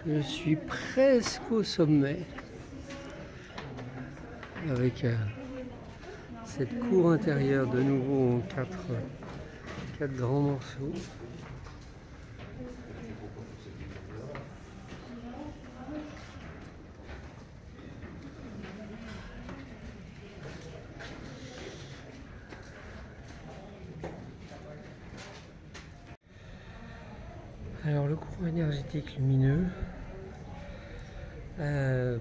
Je suis presque au sommet avec cette cour intérieure de nouveau en quatre grands morceaux. Alors le courant énergétique lumineux,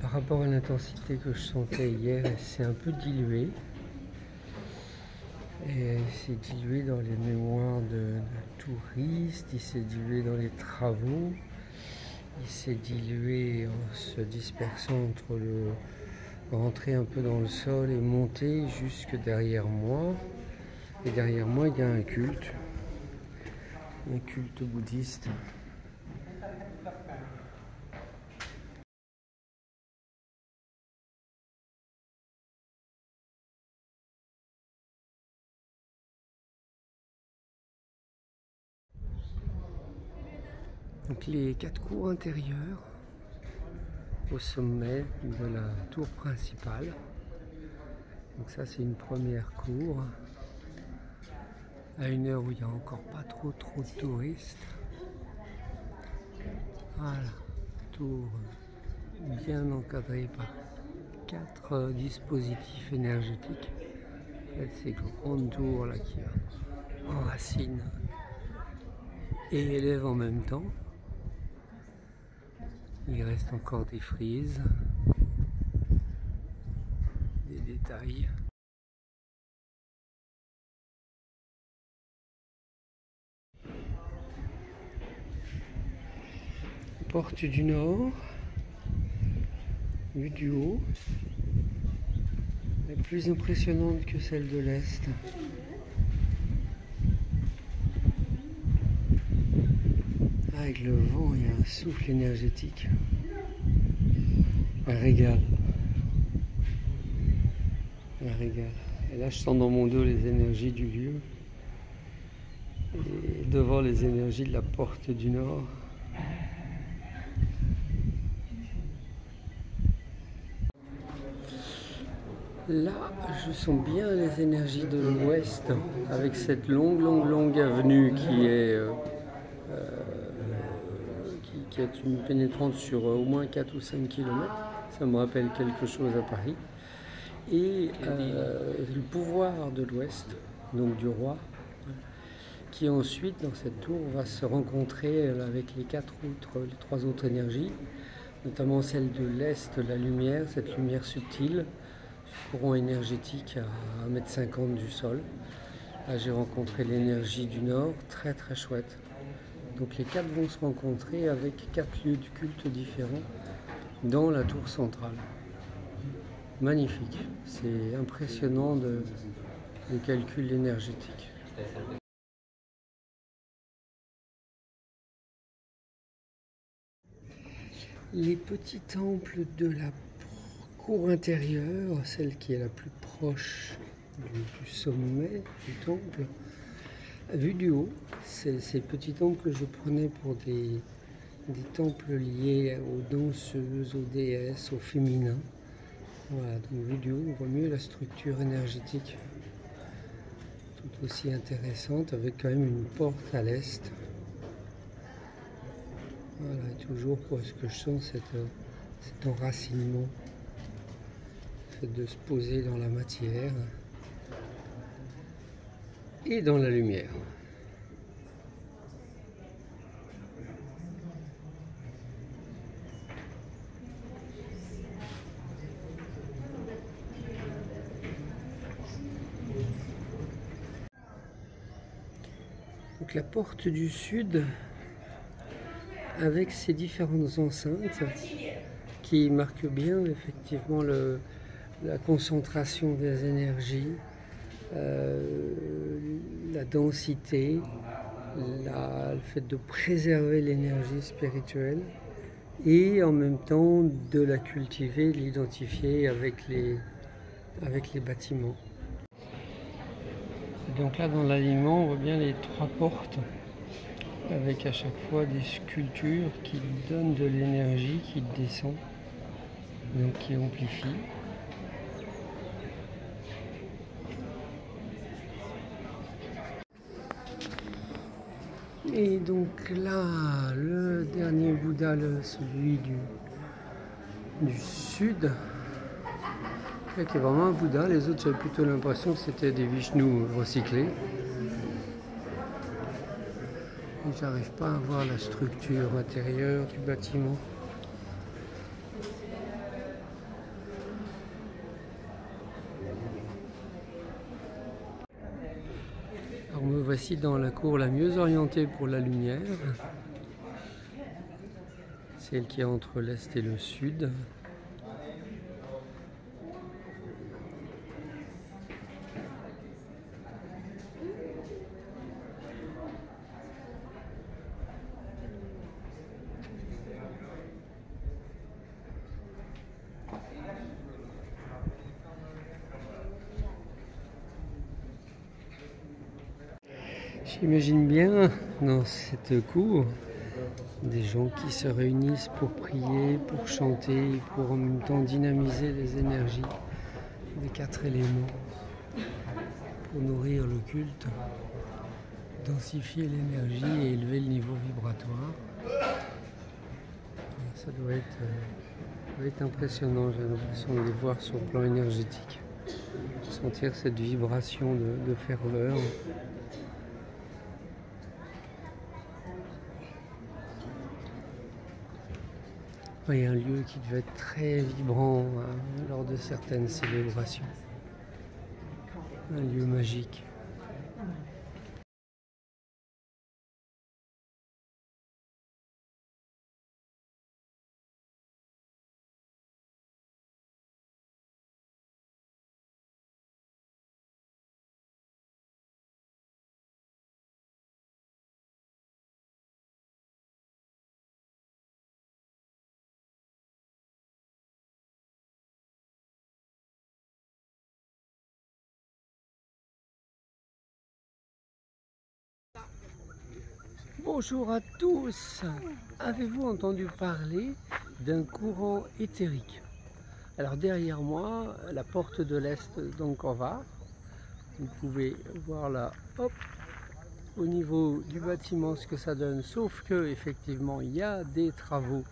par rapport à l'intensité que je sentais hier, c'est un peu dilué. Et c'est dilué dans les mémoires de touristes, il s'est dilué dans les travaux, il s'est dilué en se dispersant entre rentrer un peu dans le sol et monter jusque derrière moi. Et derrière moi, il y a un culte bouddhiste. Donc les 4 cours intérieures au sommet de la tour principale. Donc ça c'est une première cour à une heure où il n'y a encore pas trop de touristes. Voilà, tour bien encadrée par 4 dispositifs énergétiques. En fait, ces grandes tours là qui enracinent et élèvent en même temps. Il reste encore des frises, des détails. Porte du Nord, vue du haut, est plus impressionnante que celle de l'Est. Avec le vent, il y a un souffle énergétique. Un régal. Un régal. Et là, je sens dans mon dos les énergies du lieu. Et devant les énergies de la porte du Nord. Là, je sens bien les énergies de l'Ouest, avec cette longue avenue qui est une pénétrante sur au moins 4 ou 5 km. Ça me rappelle quelque chose à Paris. Et le pouvoir de l'Ouest, donc du roi, qui ensuite, dans cette tour, va se rencontrer avec les 3 autres énergies, notamment celle de l'Est, la lumière, cette lumière subtile, ce courant énergétique à 1,50 m du sol. Là, j'ai rencontré l'énergie du Nord, très chouette. Donc les 4 vont se rencontrer avec 4 lieux de culte différents dans la tour centrale. Magnifique, c'est impressionnant de calcul énergétique. Les petits temples de la cour intérieure, celle qui est la plus proche du sommet du temple, vue du haut, c'est ces petits temples que je prenais pour des temples liés aux danseuses, aux déesses, au féminin. Voilà, donc vue du haut, on voit mieux la structure énergétique, tout aussi intéressante, avec quand même une porte à l'est. Voilà, et toujours pour ce que je sens, cet enracinement, le fait de se poser dans la matière et dans la lumière. Donc la porte du sud, avec ses différentes enceintes qui marque bien effectivement la concentration des énergies, la densité, le fait de préserver l'énergie spirituelle et en même temps de la cultiver, de l'identifier avec les bâtiments. Donc là dans l'alignement on voit bien les 3 portes avec à chaque fois des sculptures qui donnent de l'énergie, qui descend, donc qui amplifie. Et donc là, le dernier Bouddha, celui du sud, qui est vraiment un Bouddha. Les autres, j'avais plutôt l'impression que c'était des Vishnus recyclés. J'arrive pas à voir la structure intérieure du bâtiment. Alors me voici dans la cour la mieux orientée pour la lumière, celle qui est entre l'est et le sud. J'imagine bien dans cette cour des gens qui se réunissent pour prier, pour chanter, pour en même temps dynamiser les énergies des 4 éléments, pour nourrir le culte, densifier l'énergie et élever le niveau vibratoire. Ça doit être impressionnant, j'ai l'impression de les voir sur le plan énergétique, sentir cette vibration de ferveur. Il y a un lieu qui devait être très vibrant lors de certaines célébrations. Un lieu magique. Bonjour à tous. Avez-vous entendu parler d'un courant éthérique? Alors derrière moi, la porte de l'Est d'Angkor Wat, vous pouvez voir là, hop, au niveau du bâtiment ce que ça donne, sauf que effectivement il y a des travaux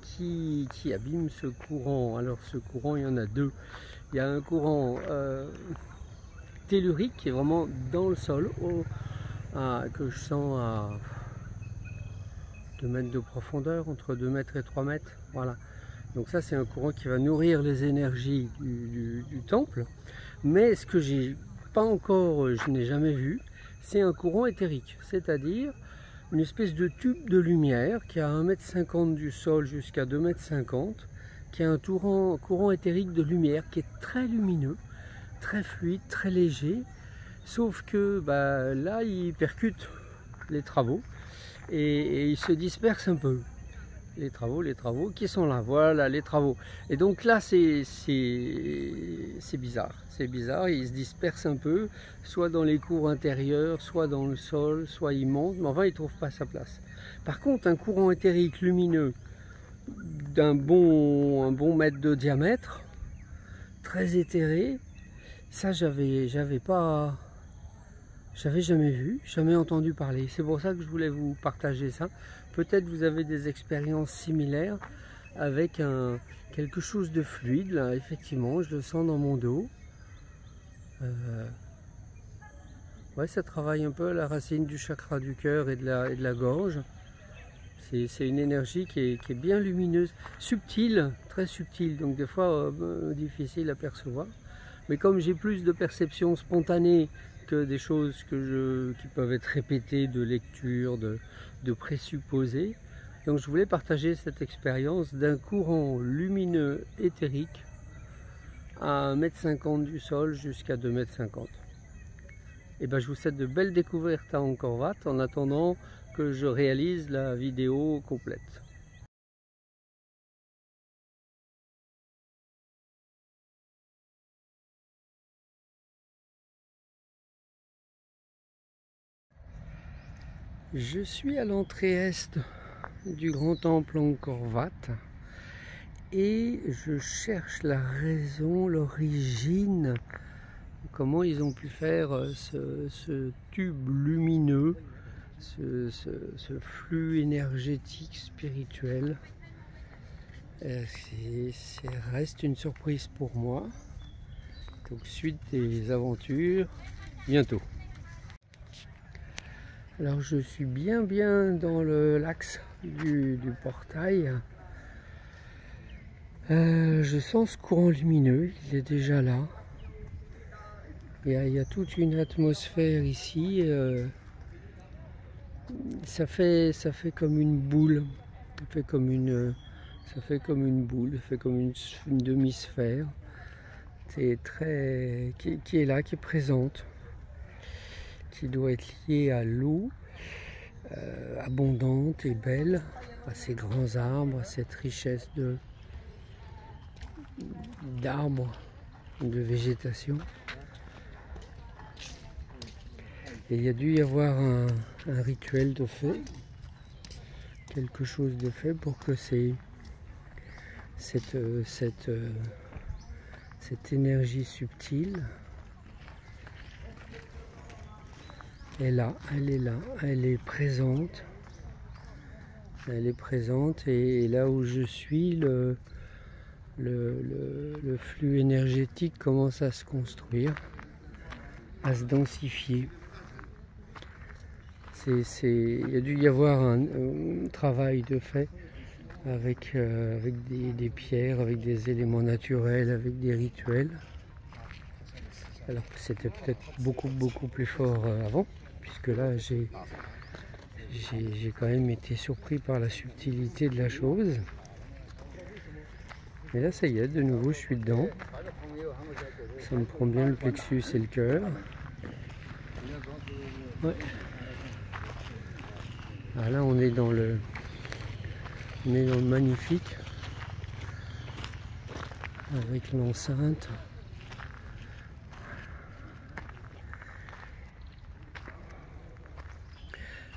qui abîment ce courant. Alors ce courant, il y en a 2. Il y a un courant tellurique qui est vraiment dans le sol, que je sens à 2 mètres de profondeur, entre 2 mètres et 3 mètres, voilà. Donc ça c'est un courant qui va nourrir les énergies du temple. Mais ce que je n'ai jamais vu, c'est un courant éthérique, c'est-à-dire une espèce de tube de lumière qui a 1,50 m du sol jusqu'à 2,50 m, qui a un courant éthérique de lumière qui est très lumineux, très fluide, très léger, sauf que là il percute les travaux et il se disperse un peu. Les travaux qui sont là, voilà les travaux. Et donc là c'est bizarre, il se disperse un peu, soit dans les cours intérieurs, soit dans le sol, soit il monte, mais enfin il ne trouve pas sa place. Par contre un courant éthérique lumineux d'un bon mètre de diamètre, très éthéré, ça j'avais jamais vu, jamais entendu parler. C'est pour ça que je voulais vous partager ça. Peut-être vous avez des expériences similaires avec quelque chose de fluide. Là, effectivement, je le sens dans mon dos. Ouais, ça travaille un peu la racine du chakra du cœur et de la gorge. C'est une énergie qui est bien lumineuse, subtile, très subtile, donc des fois difficile à percevoir. Mais comme j'ai plus de perception spontanée que des choses qui peuvent être répétées, de lecture, de présupposés, Donc je voulais partager cette expérience d'un courant lumineux éthérique à 1,50 m du sol jusqu'à 2,50 m. Et ben, je vous souhaite de belles découvertes à Angkor Wat en attendant que je réalise la vidéo complète. Je suis à l'entrée est du grand temple Angkor Wat et je cherche la raison, l'origine, comment ils ont pu faire ce tube lumineux, ce flux énergétique spirituel. Ça reste une surprise pour moi. Donc suite des aventures bientôt. Alors je suis bien dans l'axe du portail. Je sens ce courant lumineux, il est déjà là. Il y a toute une atmosphère ici. Ça fait comme une boule. Ça fait comme une boule, ça fait comme une demi-sphère. C'est très qui est là, qui est présente, qui doit être liée à l'eau. Abondante et belle, à ces grands arbres, à cette richesse d'arbres, de végétation. Et il y a dû y avoir un rituel de fait, quelque chose de fait pour que cette énergie subtile est là, elle est présente. Elle est présente et là où je suis, le flux énergétique commence à se construire, à se densifier. Il y a dû y avoir un travail de fait avec des pierres, avec des éléments naturels, avec des rituels. Alors que c'était peut-être beaucoup plus fort avant, puisque là j'ai quand même été surpris par la subtilité de la chose. Mais là ça y est, de nouveau je suis dedans. Ça me prend bien le plexus et le cœur. Ouais. Alors là on est dans le magnifique, avec l'enceinte.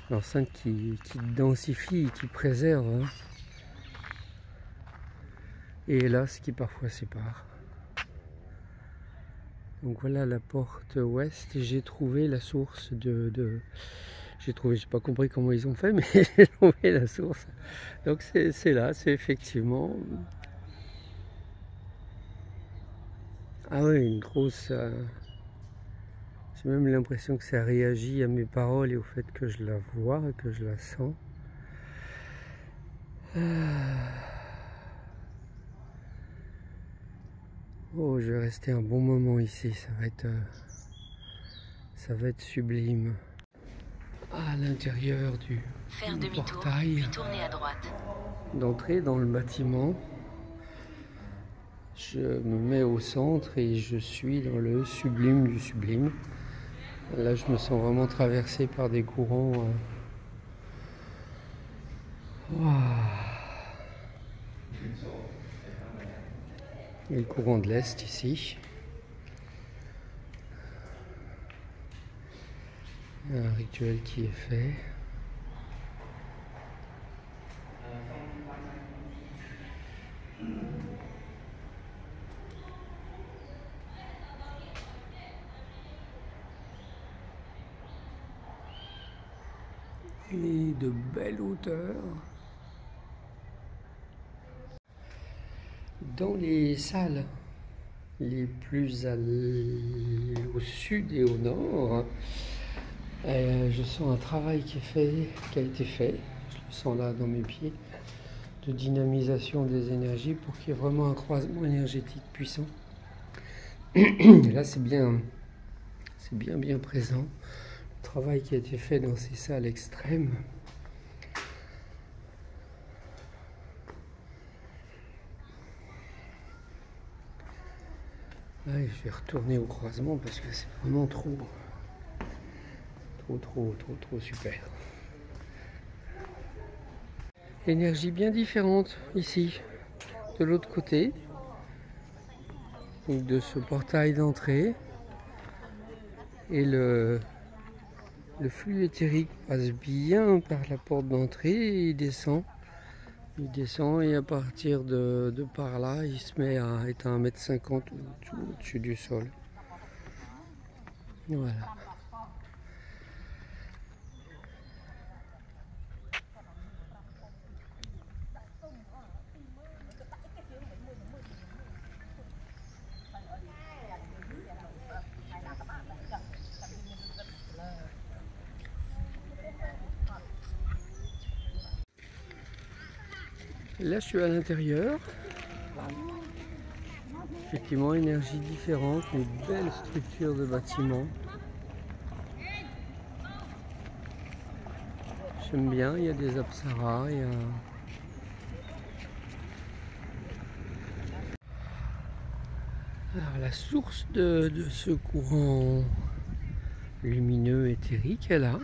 L'enceinte qui densifie, qui préserve, hein. Et hélas qui parfois sépare. Donc voilà la porte ouest, j'ai trouvé la source j'ai pas compris comment ils ont fait, mais j'ai trouvé la source. Donc c'est là, c'est effectivement... Ah oui, une grosse... J'ai même l'impression que ça réagit à mes paroles et au fait que je la vois, que je la sens. Oh, je vais rester un bon moment ici, ça va être sublime. À l'intérieur du portail, puis tourner à droite. D'entrer dans le bâtiment, je me mets au centre et je suis dans le sublime du sublime. Là, je me sens vraiment traversé par des courants. Et le courant de l'Est ici. Un rituel qui est fait. Et de belles hauteurs. Dans les salles les plus au sud et au nord, je sens un travail qui a été fait, je le sens là dans mes pieds, de dynamisation des énergies pour qu'il y ait vraiment un croisement énergétique puissant. Et là c'est bien présent, le travail qui a été fait dans ces salles extrêmes. Allez, je vais retourner au croisement parce que c'est vraiment trop super. Énergie bien différente ici, de l'autre côté, donc de ce portail d'entrée. Et le flux éthérique passe bien par la porte d'entrée et il descend. Il descend et à partir de par là, il se met à être à 1,50 m au-dessus du sol. Voilà. Là, je suis à l'intérieur. Effectivement, énergie différente, une belle structure de bâtiment. J'aime bien, il y a des apsaras, il y a... Alors, la source de ce courant lumineux éthérique est là.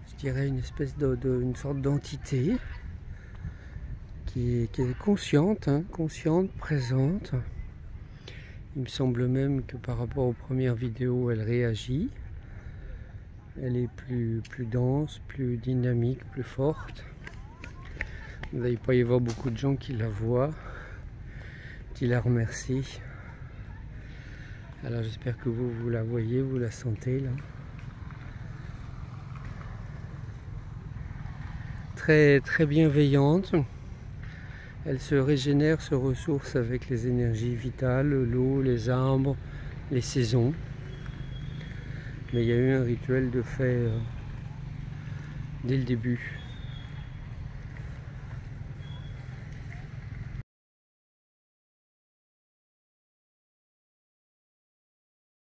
Je dirais une espèce une sorte d'entité qui est consciente, consciente, présente. Il me semble même que par rapport aux premières vidéos, elle réagit. Elle est plus dense, plus dynamique, plus forte. Il va pas y avoir beaucoup de gens qui la voient, qui la remercient. Alors j'espère que vous la voyez, vous la sentez là. Très bienveillante. Elle se régénère, se ressource avec les énergies vitales, l'eau, les arbres, les saisons. Mais il y a eu un rituel de fait dès le début.